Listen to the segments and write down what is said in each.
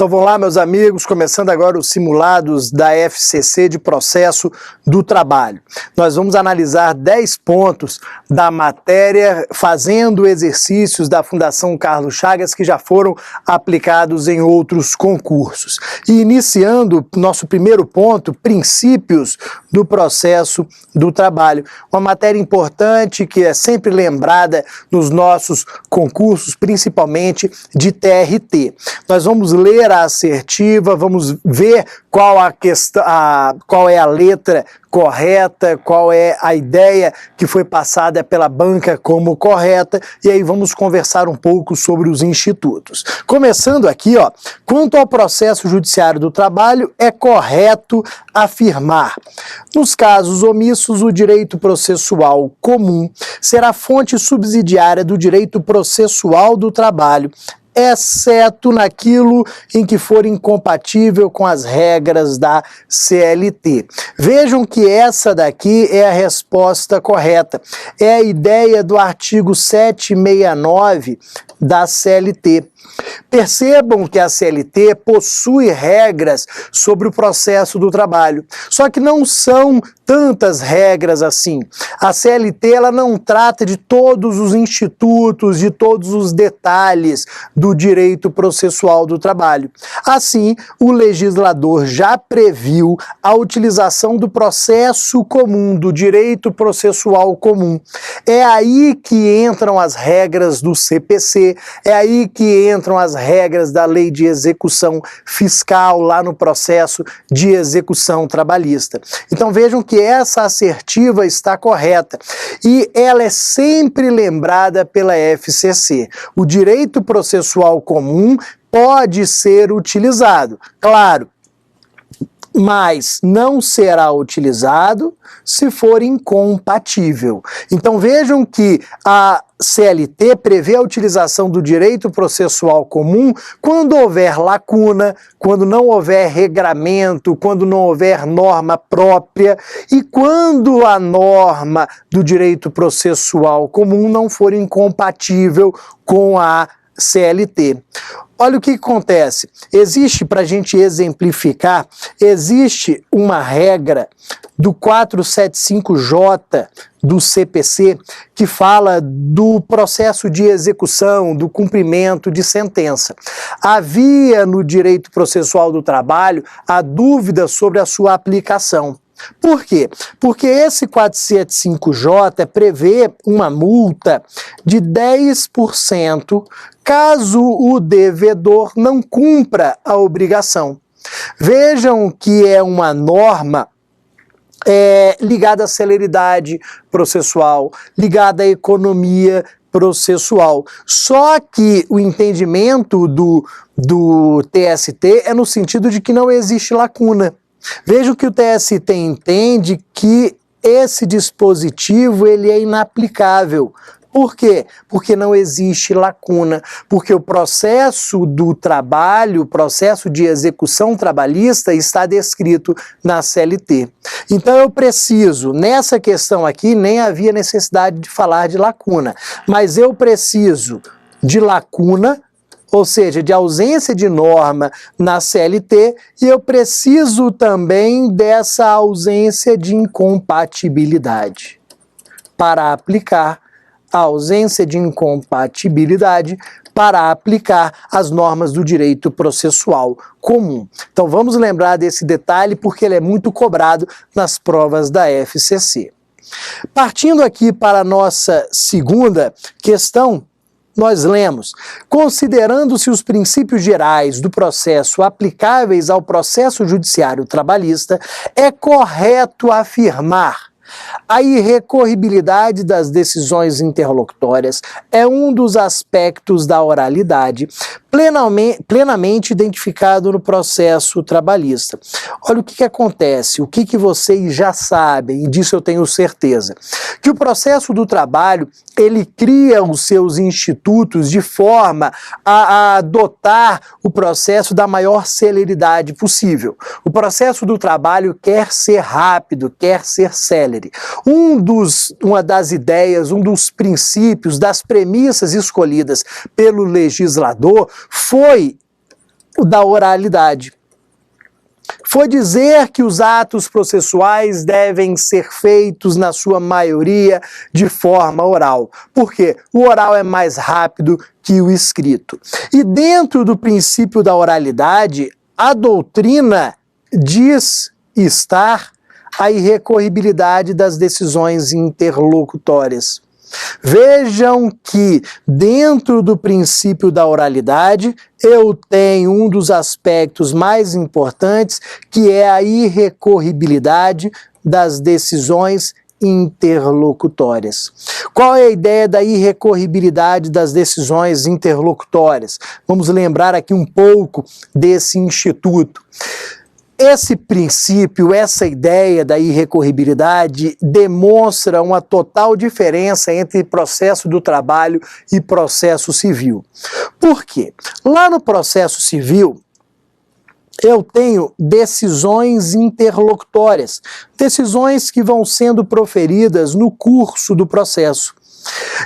Então vamos lá, meus amigos, começando agora os simulados da FCC de processo do trabalho. Nós vamos analisar 10 pontos da matéria fazendo exercícios da Fundação Carlos Chagas que já foram aplicados em outros concursos. E iniciando nosso primeiro ponto, princípios do processo do trabalho. Uma matéria importante que é sempre lembrada nos nossos concursos, principalmente de TRT. Nós vamos ler a assertiva, vamos ver qual é a letra correta, qual é a ideia que foi passada pela banca como correta, e aí vamos conversar um pouco sobre os institutos. Começando aqui, quanto ao processo judiciário do trabalho, é correto afirmar: nos casos omissos, o direito processual comum será fonte subsidiária do direito processual do trabalho, exceto naquilo em que for incompatível com as regras da CLT. Vejam que essa daqui é a resposta correta. É a ideia do artigo 769 da CLT. Percebam que a CLT possui regras sobre o processo do trabalho, só que não são tantas regras assim. A CLT ela não trata de todos os institutos, de todos os detalhes do direito processual do trabalho. Assim, o legislador já previu a utilização do processo comum, do direito processual comum. É aí que entram as regras do CPC, é aí que entram as regras da lei de execução fiscal lá no processo de execução trabalhista. Então vejam que essa assertiva está correta e ela é sempre lembrada pela FCC. O direito processual comum pode ser utilizado, claro, mas não será utilizado se for incompatível. Então vejam que a CLT prevê a utilização do direito processual comum quando houver lacuna, quando não houver regramento, quando não houver norma própria e quando a norma do direito processual comum não for incompatível com a CLT. Olha o que acontece. Existe, para a gente exemplificar, existe uma regra do 475J do CPC que fala do processo de execução, do cumprimento de sentença. Havia no direito processual do trabalho a dúvida sobre a sua aplicação. Por quê? Porque esse 475J prevê uma multa de 10% caso o devedor não cumpra a obrigação. Vejam que é uma norma ligada à celeridade processual, ligada à economia processual. Só que o entendimento do TST é no sentido de que não existe lacuna. Vejam que o TST entende que esse dispositivo ele é inaplicável. Por quê? Porque não existe lacuna, porque o processo do trabalho, o processo de execução trabalhista está descrito na CLT. Então eu preciso, nessa questão aqui, nem havia necessidade de falar de lacuna, mas eu preciso de lacuna, ou seja, de ausência de norma na CLT, e eu preciso também dessa ausência de incompatibilidade para aplicar a ausência de incompatibilidade para aplicar as normas do direito processual comum. Então vamos lembrar desse detalhe porque ele é muito cobrado nas provas da FCC. Partindo aqui para a nossa segunda questão, nós lemos: considerando-se os princípios gerais do processo aplicáveis ao processo judiciário trabalhista, é correto afirmar: a irrecorribilidade das decisões interlocutórias é um dos aspectos da oralidade plenamente identificado no processo trabalhista. Olha o que acontece, o que vocês já sabem, e disso eu tenho certeza, que o processo do trabalho, ele cria os seus institutos de forma a adotar o processo da maior celeridade possível. O processo do trabalho quer ser rápido, quer ser célere. Uma das ideias, um dos princípios, das premissas escolhidas pelo legislador foi da oralidade. Foi dizer que os atos processuais devem ser feitos, na sua maioria, de forma oral. Por quê? O oral é mais rápido que o escrito. E dentro do princípio da oralidade, a doutrina diz estar a irrecorribilidade das decisões interlocutórias. Vejam que, dentro do princípio da oralidade, eu tenho um dos aspectos mais importantes, que é a irrecorribilidade das decisões interlocutórias. Qual é a ideia da irrecorribilidade das decisões interlocutórias? Vamos lembrar aqui um pouco desse instituto. Esse princípio, essa ideia da irrecorribilidade demonstra uma total diferença entre processo do trabalho e processo civil. Por quê? Lá no processo civil, eu tenho decisões interlocutórias, decisões que vão sendo proferidas no curso do processo.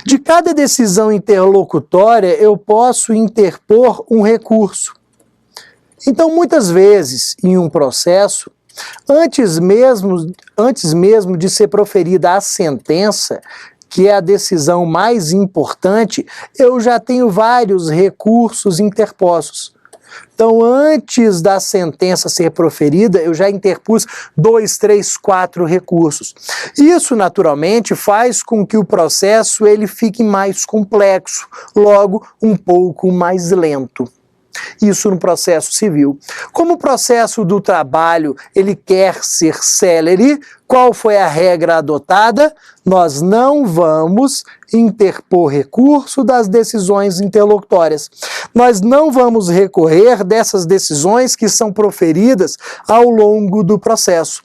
De cada decisão interlocutória, eu posso interpor um recurso. Então, muitas vezes, em um processo, antes mesmo de ser proferida a sentença, que é a decisão mais importante, eu já tenho vários recursos interpostos. Então, antes da sentença ser proferida, eu já interpus 2, 3, 4 recursos. Isso, naturalmente, faz com que o processo ele fique mais complexo, logo, um pouco mais lento. Isso no processo civil. Como o processo do trabalho ele quer ser célere, qual foi a regra adotada? Nós não vamos interpor recurso das decisões interlocutórias. Nós não vamos recorrer dessas decisões que são proferidas ao longo do processo.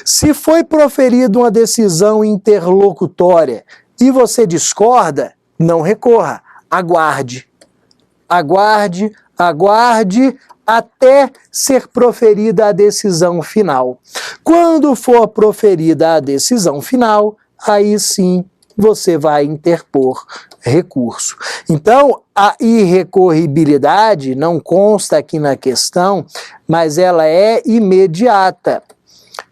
Se foi proferida uma decisão interlocutória e você discorda, não recorra, aguarde. Aguarde até ser proferida a decisão final. Quando for proferida a decisão final, aí sim você vai interpor recurso. Então, a irrecorribilidade não consta aqui na questão, mas ela é imediata.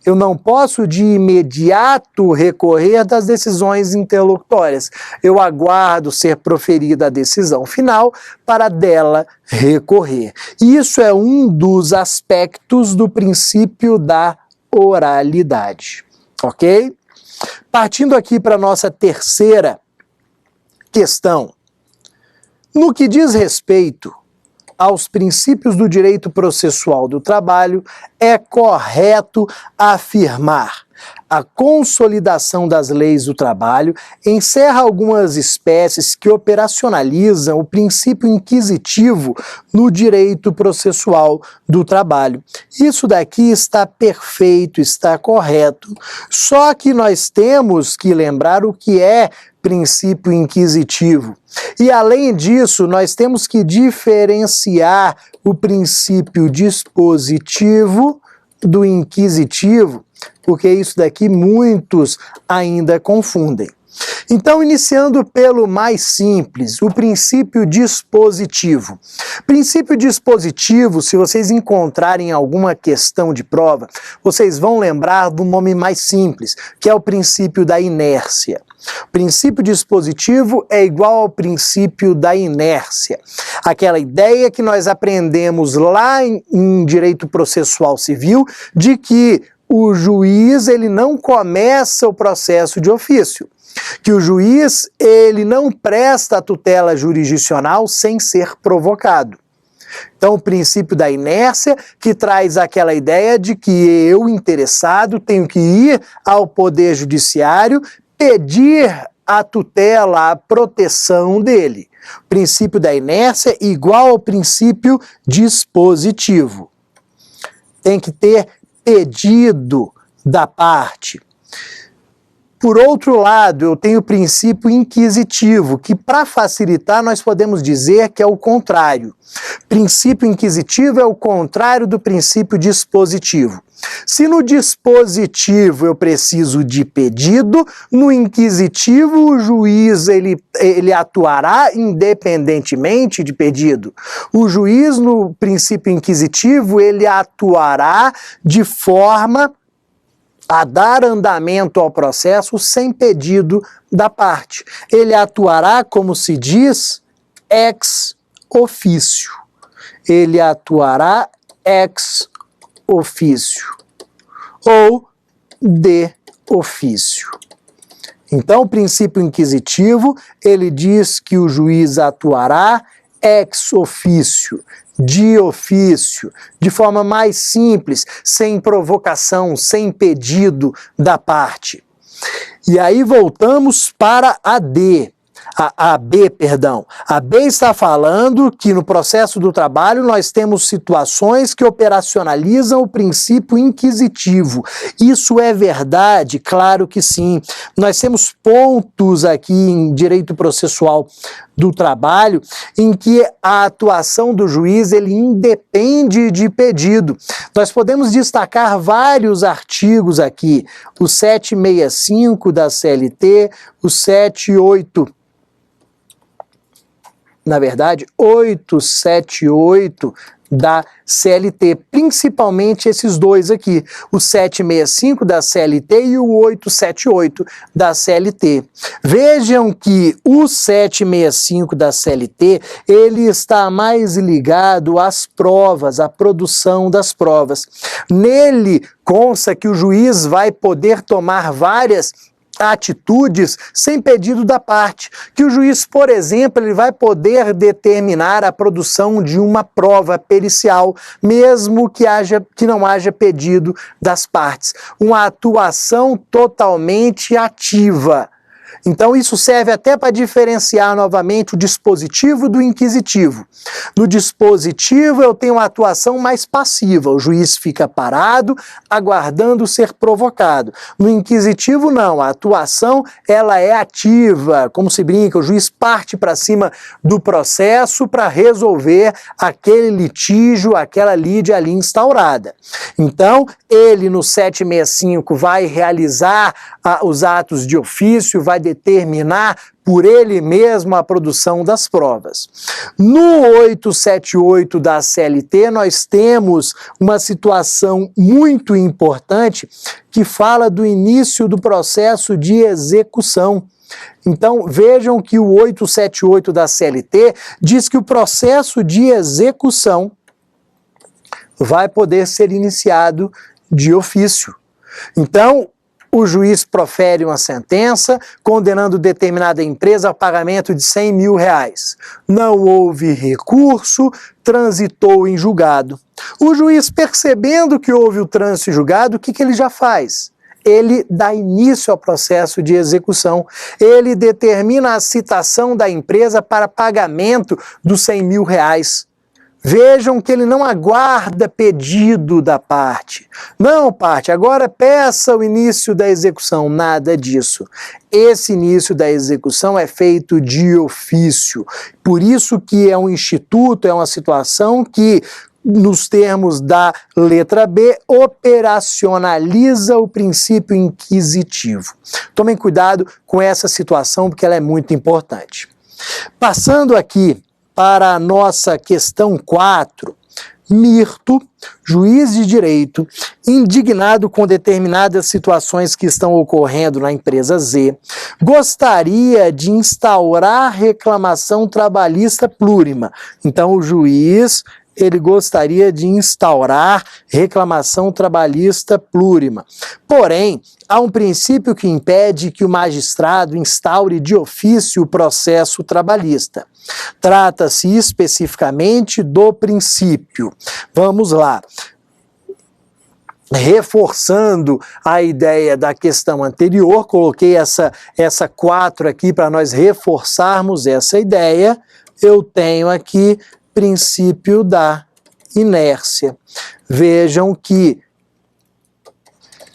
Eu não posso de imediato recorrer das decisões interlocutórias. Eu aguardo ser proferida a decisão final para dela recorrer. Isso é um dos aspectos do princípio da oralidade. Ok? Partindo aqui para a nossa terceira questão. No que diz respeito aos princípios do direito processual do trabalho, é correto afirmar a consolidação das leis do trabalho encerra algumas espécies que operacionalizam o princípio inquisitivo no direito processual do trabalho. Isso daqui está perfeito, está correto, só que nós temos que lembrar o que é princípio inquisitivo. E, além disso, nós temos que diferenciar o princípio dispositivo do inquisitivo, porque isso daqui muitos ainda confundem. Então, iniciando pelo mais simples, o princípio dispositivo. Princípio dispositivo, se vocês encontrarem alguma questão de prova, vocês vão lembrar do nome mais simples, que é o princípio da inércia. O princípio dispositivo é igual ao princípio da inércia. Aquela ideia que nós aprendemos lá em direito processual civil, de que o juiz ele não começa o processo de ofício, que o juiz ele não presta a tutela jurisdicional sem ser provocado. Então, o princípio da inércia, que traz aquela ideia de que eu, interessado, tenho que ir ao Poder Judiciário pedir a tutela, a proteção dele. O princípio da inércia é igual ao princípio dispositivo. Tem que ter pedido da parte. Por outro lado, eu tenho o princípio inquisitivo, que para facilitar nós podemos dizer que é o contrário. Princípio inquisitivo é o contrário do princípio dispositivo. Se no dispositivo eu preciso de pedido, no inquisitivo o juiz ele atuará independentemente de pedido. O juiz no princípio inquisitivo ele atuará de forma a dar andamento ao processo sem pedido da parte. Ele atuará, como se diz, ex officio. Ele atuará ex officio ou de ofício. Então, o princípio inquisitivo, ele diz que o juiz atuará ex officio, de ofício, de forma mais simples, sem provocação, sem pedido da parte. E aí voltamos para a B, perdão. A B está falando que no processo do trabalho nós temos situações que operacionalizam o princípio inquisitivo. Isso é verdade? Claro que sim. Nós temos pontos aqui em direito processual do trabalho em que a atuação do juiz ele independe de pedido. Nós podemos destacar vários artigos aqui, o 765 da CLT, o 878 da CLT, principalmente esses dois aqui, o 765 da CLT e o 878 da CLT. Vejam que o 765 da CLT, ele está mais ligado às provas, à produção das provas. Nele consta que o juiz vai poder tomar várias atitudes sem pedido da parte, que o juiz, por exemplo, ele vai poder determinar a produção de uma prova pericial, mesmo que não haja pedido das partes. Uma atuação totalmente ativa. Então isso serve até para diferenciar novamente o dispositivo do inquisitivo. No dispositivo eu tenho uma atuação mais passiva, o juiz fica parado, aguardando ser provocado. No inquisitivo não, a atuação ela é ativa, como se brinca, o juiz parte para cima do processo para resolver aquele litígio, aquela lide ali instaurada. Então ele no 765 vai realizar os atos de ofício, vai determinar por ele mesmo a produção das provas. No 878 da CLT, nós temos uma situação muito importante que fala do início do processo de execução. Então, vejam que o 878 da CLT diz que o processo de execução vai poder ser iniciado de ofício. Então, o juiz profere uma sentença condenando determinada empresa ao pagamento de R$100 mil. Não houve recurso, transitou em julgado. O juiz, percebendo que houve o trânsito em julgado, o que ele já faz? Ele dá início ao processo de execução. Ele determina a citação da empresa para pagamento dos R$100 mil. Vejam que ele não aguarda pedido da parte. Não, parte, agora peça o início da execução. Nada disso. Esse início da execução é feito de ofício. Por isso que é um instituto, é uma situação que, nos termos da letra B, operacionaliza o princípio inquisitivo. Tomem cuidado com essa situação, porque ela é muito importante. Passando aqui para a nossa questão 4, Mirto, juiz de direito, indignado com determinadas situações que estão ocorrendo na empresa Z, gostaria de instaurar reclamação trabalhista plurima. Então, o juiz ele gostaria de instaurar reclamação trabalhista plurima. Porém, há um princípio que impede que o magistrado instaure de ofício o processo trabalhista. Trata-se especificamente do princípio. Vamos lá. Reforçando a ideia da questão anterior, coloquei essa 4 aqui para nós reforçarmos essa ideia. Eu tenho aqui princípio da inércia. Vejam que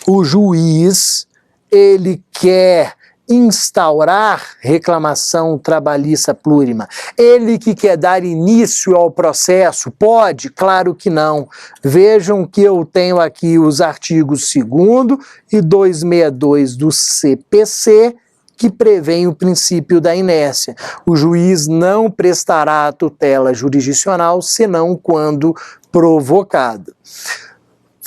o juiz, ele quer instaurar reclamação trabalhista plurima? Ele que quer dar início ao processo, pode? Claro que não. Vejam que eu tenho aqui os artigos 2º e 262 do CPC, que prevêem o princípio da inércia. O juiz não prestará a tutela jurisdicional senão quando provocado.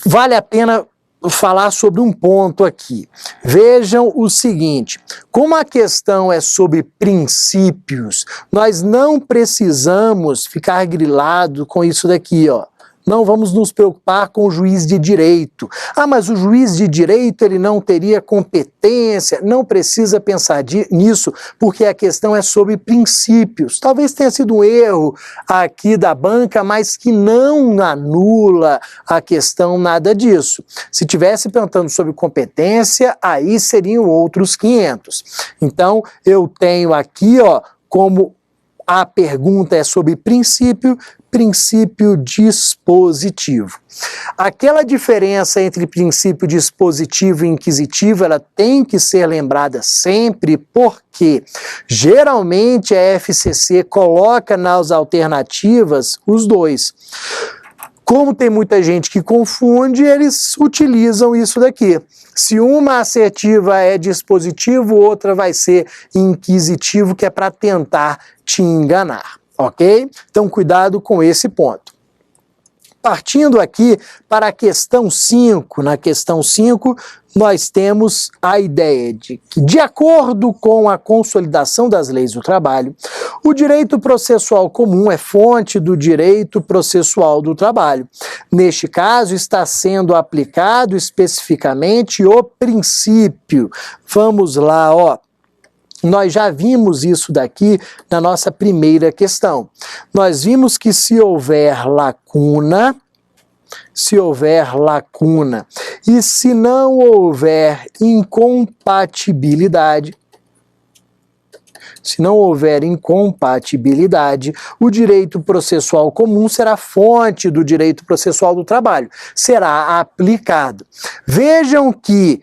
Vale a pena falar sobre um ponto aqui. Vejam o seguinte, como a questão é sobre princípios, nós não precisamos ficar grilado com isso daqui, ó. Não vamos nos preocupar com o juiz de direito. Ah, mas o juiz de direito ele não teria competência. Não precisa pensar nisso, porque a questão é sobre princípios. Talvez tenha sido um erro aqui da banca, mas que não anula a questão, nada disso. Se tivesse perguntando sobre competência, aí seriam outros 500. Então, eu tenho aqui, ó, como a pergunta é sobre princípio dispositivo. Aquela diferença entre princípio dispositivo e inquisitivo, ela tem que ser lembrada sempre, porque geralmente a FCC coloca nas alternativas os dois. Como tem muita gente que confunde, eles utilizam isso daqui. Se uma assertiva é dispositivo, outra vai ser inquisitivo, que é para tentar te enganar, ok? Então, cuidado com esse ponto. Partindo aqui para a questão 5, na questão 5, nós temos a ideia de que, de acordo com a consolidação das leis do trabalho, o direito processual comum é fonte do direito processual do trabalho. Neste caso, está sendo aplicado especificamente o princípio. Vamos lá, ó. Nós já vimos isso daqui na nossa primeira questão. Nós vimos que se houver lacuna e se não houver incompatibilidade, o direito processual comum será fonte do direito processual do trabalho, será aplicado. Vejam que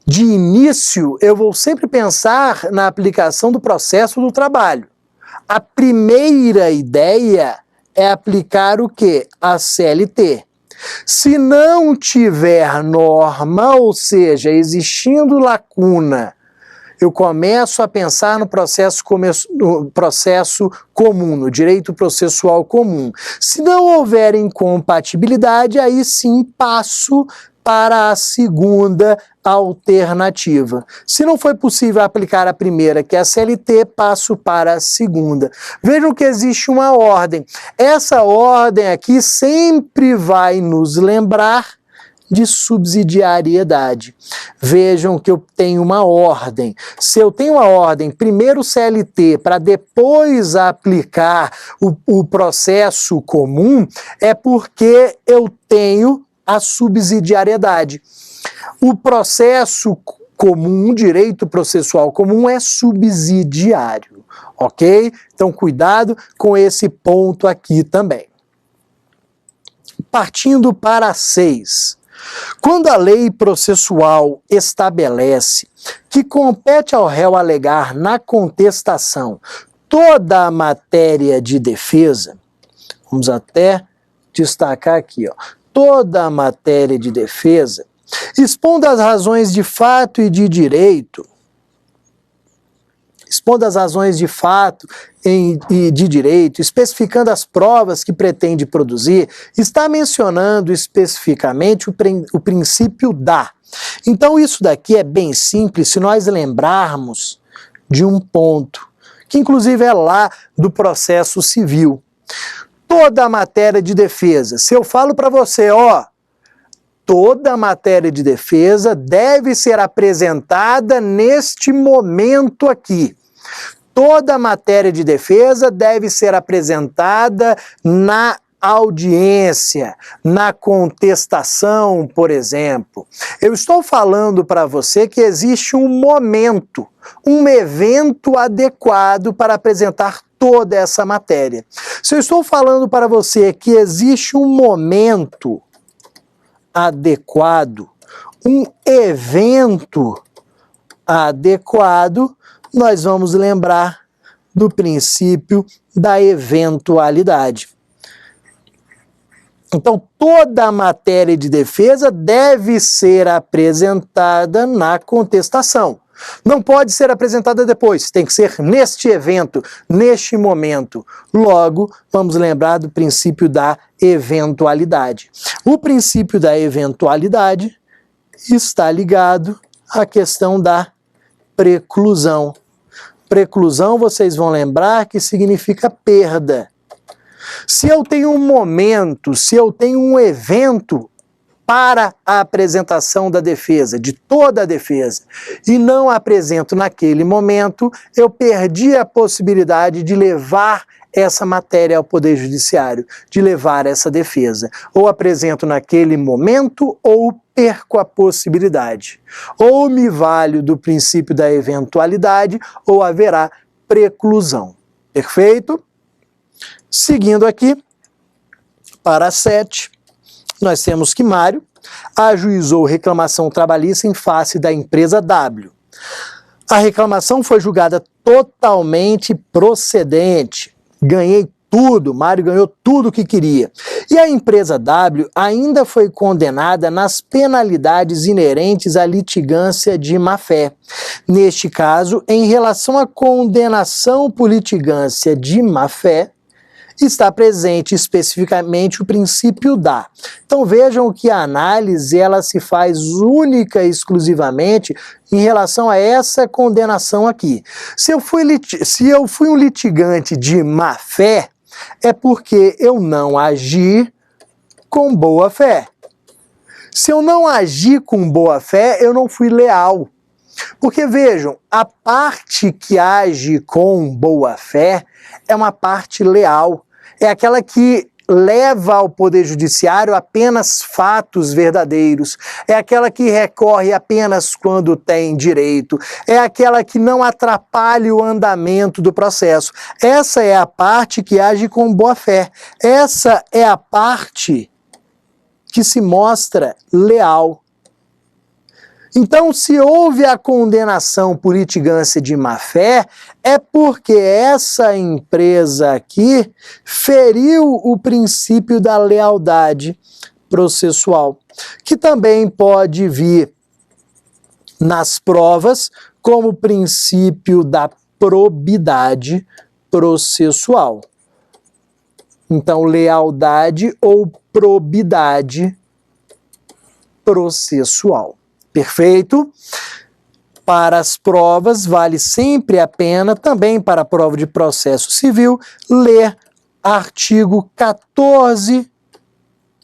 de início, eu vou sempre pensar na aplicação do processo do trabalho. A primeira ideia é aplicar o quê? A CLT. Se não tiver norma, ou seja, existindo lacuna, eu começo a pensar no processo comum, no direito processual comum. Se não houver incompatibilidade, aí sim passo para a segunda alternativa. Se não foi possível aplicar a primeira, que é a CLT, passo para a segunda. Vejam que existe uma ordem. Essa ordem aqui sempre vai nos lembrar de subsidiariedade. Vejam que eu tenho uma ordem. Se eu tenho uma ordem, primeiro CLT, para depois aplicar o processo comum, é porque eu tenho a subsidiariedade. O processo comum, o direito processual comum é subsidiário, ok? Então, cuidado com esse ponto aqui também. Partindo para 6. Quando a lei processual estabelece que compete ao réu alegar na contestação toda a matéria de defesa, vamos até destacar aqui, ó, toda a matéria de defesa, expondo as razões de fato e de direito, e de direito, especificando as provas que pretende produzir, está mencionando especificamente o princípio da. Então isso daqui é bem simples se nós lembrarmos de um ponto, que inclusive é lá do processo civil. Toda a matéria de defesa, se eu falo para você, ó, toda a matéria de defesa deve ser apresentada neste momento aqui. Toda a matéria de defesa deve ser apresentada na audiência, na contestação, por exemplo. Eu estou falando para você que existe um momento, um evento adequado para apresentar toda essa matéria. Se eu estou falando para você que existe um momento adequado, um evento adequado, nós vamos lembrar do princípio da eventualidade. Então, toda a matéria de defesa deve ser apresentada na contestação. Não pode ser apresentada depois, tem que ser neste evento, neste momento. Logo, vamos lembrar do princípio da eventualidade. O princípio da eventualidade está ligado à questão da preclusão. Preclusão, vocês vão lembrar que significa perda. Se eu tenho um momento, se eu tenho um evento para a apresentação da defesa, de toda a defesa, e não apresento naquele momento, eu perdi a possibilidade de levar essa matéria ao Poder Judiciário, de levar essa defesa. Ou apresento naquele momento, ou perco a possibilidade. Ou me valho do princípio da eventualidade, ou haverá preclusão. Perfeito? Seguindo aqui, para 7, nós temos que Mário ajuizou reclamação trabalhista em face da empresa W. A reclamação foi julgada totalmente procedente. Ganhei tudo, Mário ganhou tudo o que queria. E a empresa W ainda foi condenada nas penalidades inerentes à litigância de má-fé. Neste caso, em relação à condenação por litigância de má-fé, está presente especificamente o princípio da. Então vejam que a análise ela se faz única e exclusivamente em relação a essa condenação aqui. Se eu fui um litigante de má fé, é porque eu não agi com boa fé. Se eu não agi com boa fé, eu não fui leal. Porque vejam, a parte que age com boa fé é uma parte leal. É aquela que leva ao Poder Judiciário apenas fatos verdadeiros, é aquela que recorre apenas quando tem direito, é aquela que não atrapalha o andamento do processo. Essa é a parte que age com boa fé. Essa é a parte que se mostra leal. Então, se houve a condenação por litigância de má-fé, é porque essa empresa aqui feriu o princípio da lealdade processual, que também pode vir nas provas como princípio da probidade processual. Então, lealdade ou probidade processual. Perfeito? Para as provas, vale sempre a pena, também para a prova de processo civil, ler artigo 14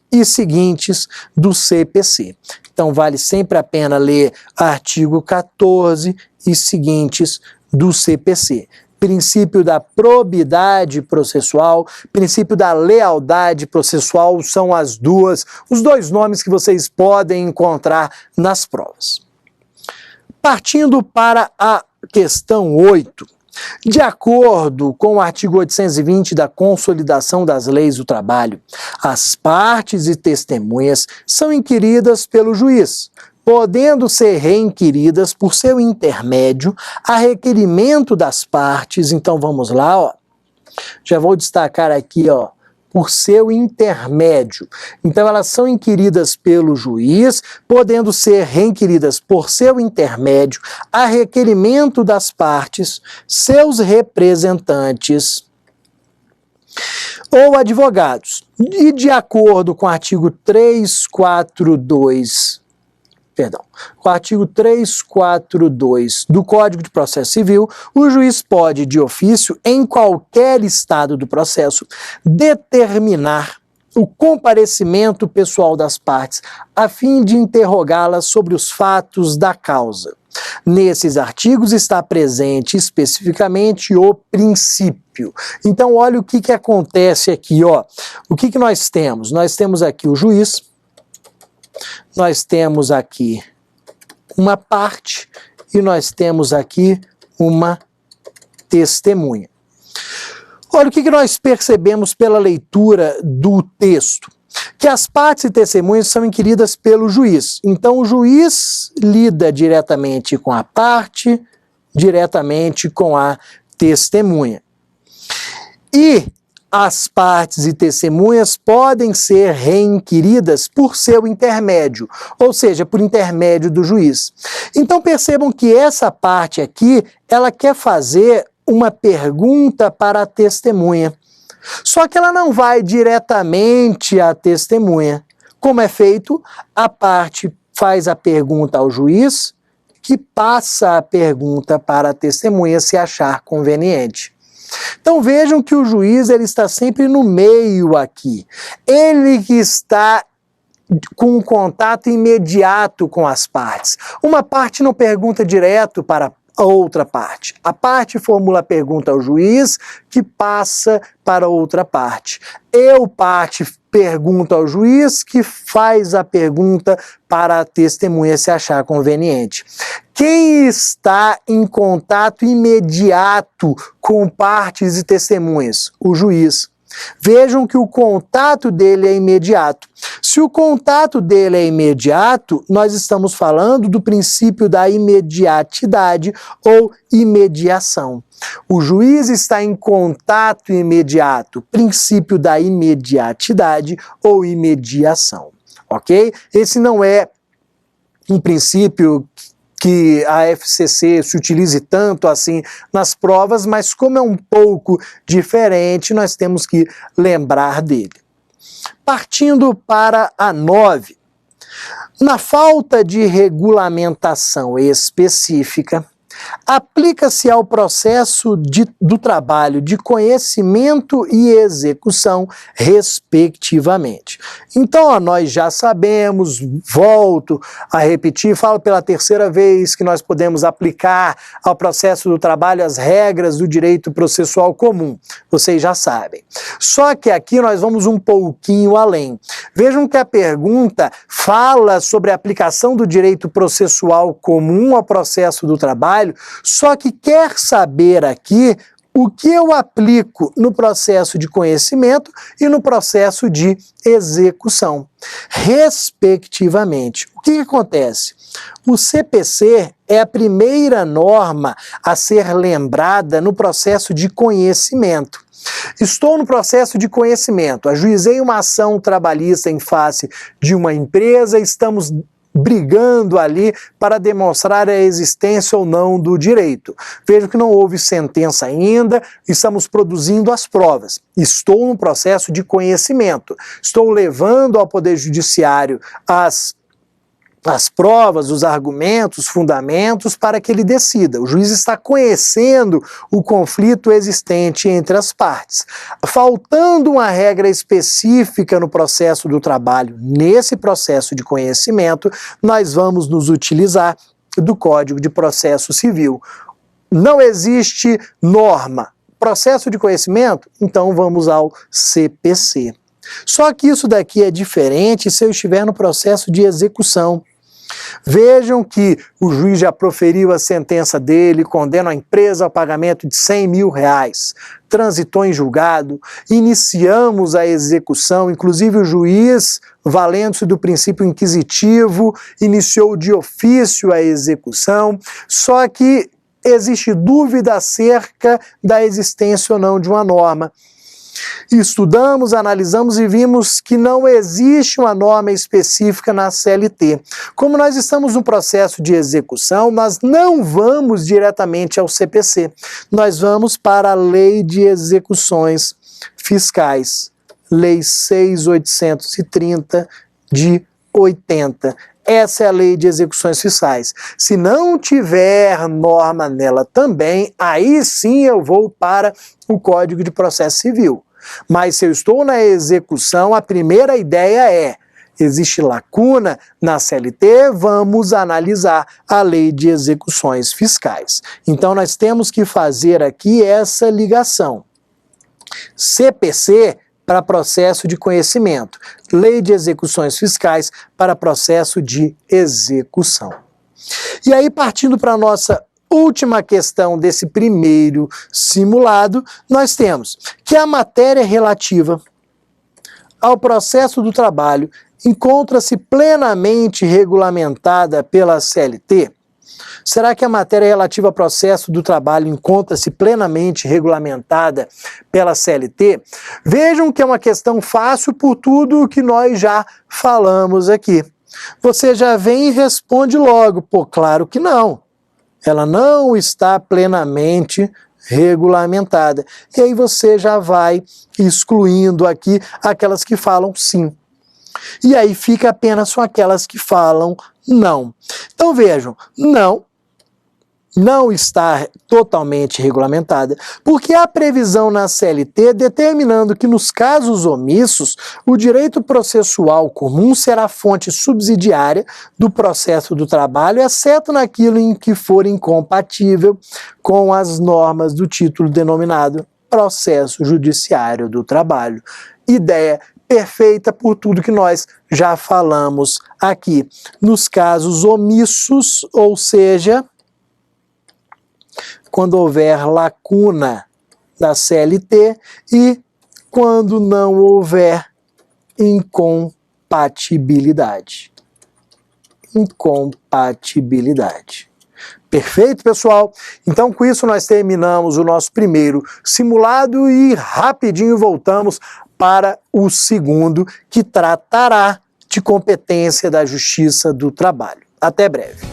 e seguintes do CPC. Então, vale sempre a pena ler artigo 14 e seguintes do CPC. Princípio da probidade processual, princípio da lealdade processual são os dois nomes que vocês podem encontrar nas provas. Partindo para a questão 8, de acordo com o artigo 820 da Consolidação das Leis do Trabalho, as partes e testemunhas são inquiridas pelo juiz, podendo ser reinquiridas por seu intermédio a requerimento das partes. Então vamos lá, ó. Já vou destacar aqui, ó, por seu intermédio. Então elas são inquiridas pelo juiz, podendo ser reinquiridas por seu intermédio a requerimento das partes, seus representantes ou advogados. E de acordo com o artigo 342 o artigo 342 do Código de Processo Civil, o juiz pode, de ofício, em qualquer estado do processo, determinar o comparecimento pessoal das partes, a fim de interrogá-las sobre os fatos da causa. Nesses artigos está presente especificamente o princípio. Então, olha o que acontece aqui, ó. O que nós temos? Nós temos aqui o juiz, nós temos aqui uma parte e nós temos aqui uma testemunha. Olha o que nós percebemos pela leitura do texto. que as partes e testemunhas são inquiridas pelo juiz. Então, o juiz lida diretamente com a parte, diretamente com a testemunha. E as partes e testemunhas podem ser reinquiridas por seu intermédio, ou seja, por intermédio do juiz. Então, percebam que essa parte aqui, ela quer fazer uma pergunta para a testemunha. Só que ela não vai diretamente à testemunha. Como é feito? A parte faz a pergunta ao juiz, que passa a pergunta para a testemunha se achar conveniente. Então vejam que o juiz ele está sempre no meio aqui. Ele que está com um contato imediato com as partes. Uma parte não pergunta direto para a outra parte. A parte formula a pergunta ao juiz, que passa para outra parte. Eu, parte, pergunto ao juiz, que faz a pergunta para a testemunha se achar conveniente. Quem está em contato imediato com partes e testemunhas? O juiz. Vejam que o contato dele é imediato. Se o contato dele é imediato, nós estamos falando do princípio da imediatidade ou imediação. O juiz está em contato imediato, princípio da imediatidade ou imediação, ok? Esse não é um princípio que a FCC se utilize tanto assim nas provas, mas como é um pouco diferente, nós temos que lembrar dele. Partindo para a 9. Na falta de regulamentação específica, aplica-se ao processo do trabalho de conhecimento e execução, respectivamente. Então, nós já sabemos, volto a repetir, falo pela terceira vez que nós podemos aplicar ao processo do trabalho as regras do direito processual comum. Vocês já sabem. Só que aqui nós vamos um pouquinho além. Vejam que a pergunta fala sobre a aplicação do direito processual comum ao processo do trabalho, só que quer saber aqui o que eu aplico no processo de conhecimento e no processo de execução, respectivamente. O que acontece? O CPC é a primeira norma a ser lembrada no processo de conhecimento. Estou no processo de conhecimento, ajuizei uma ação trabalhista em face de uma empresa, estamos brigando ali para demonstrar a existência ou não do direito. Vejo que não houve sentença ainda, estamos produzindo as provas. Estou no processo de conhecimento. Estou levando ao Poder Judiciário as provas, os argumentos, os fundamentos para que ele decida. O juiz está conhecendo o conflito existente entre as partes. Faltando uma regra específica no processo do trabalho, nesse processo de conhecimento, nós vamos nos utilizar do Código de Processo Civil. Não existe norma. Processo de conhecimento? Então vamos ao CPC. Só que isso daqui é diferente se eu estiver no processo de execução. Vejam que o juiz já proferiu a sentença dele, condena a empresa ao pagamento de R$100 mil, transitou em julgado, iniciamos a execução, inclusive o juiz, valendo-se do princípio inquisitivo, iniciou de ofício a execução, só que existe dúvida acerca da existência ou não de uma norma. Estudamos, analisamos e vimos que não existe uma norma específica na CLT. Como nós estamos no processo de execução, nós não vamos diretamente ao CPC. Nós vamos para a Lei de Execuções Fiscais, Lei 6.830 de 80. Essa é a Lei de Execuções Fiscais. Se não tiver norma nela também, aí sim eu vou para o Código de Processo Civil. Mas se eu estou na execução, a primeira ideia é, existe lacuna na CLT, vamos analisar a Lei de Execuções Fiscais. Então nós temos que fazer aqui essa ligação. CPC para processo de conhecimento, Lei de Execuções Fiscais para processo de execução. E aí, partindo para a nossa última questão desse primeiro simulado, nós temos que a matéria relativa ao processo do trabalho encontra-se plenamente regulamentada pela CLT? Será que a matéria relativa ao processo do trabalho encontra-se plenamente regulamentada pela CLT? Vejam que é uma questão fácil por tudo o que nós já falamos aqui. Você já vem e responde logo, pô, claro que não. Ela não está plenamente regulamentada. E aí você já vai excluindo aqui aquelas que falam sim. E aí fica apenas com aquelas que falam não. Então vejam, não está totalmente regulamentada, porque há previsão na CLT determinando que nos casos omissos, o direito processual comum será fonte subsidiária do processo do trabalho, exceto naquilo em que for incompatível com as normas do título denominado Processo Judiciário do Trabalho. Ideia perfeita por tudo que nós já falamos aqui. Nos casos omissos, ou seja, quando houver lacuna da CLT e quando não houver incompatibilidade. Incompatibilidade. Perfeito, pessoal? Então, com isso, nós terminamos o nosso primeiro simulado e rapidinho voltamos para o segundo, que tratará de competência da Justiça do Trabalho. Até breve.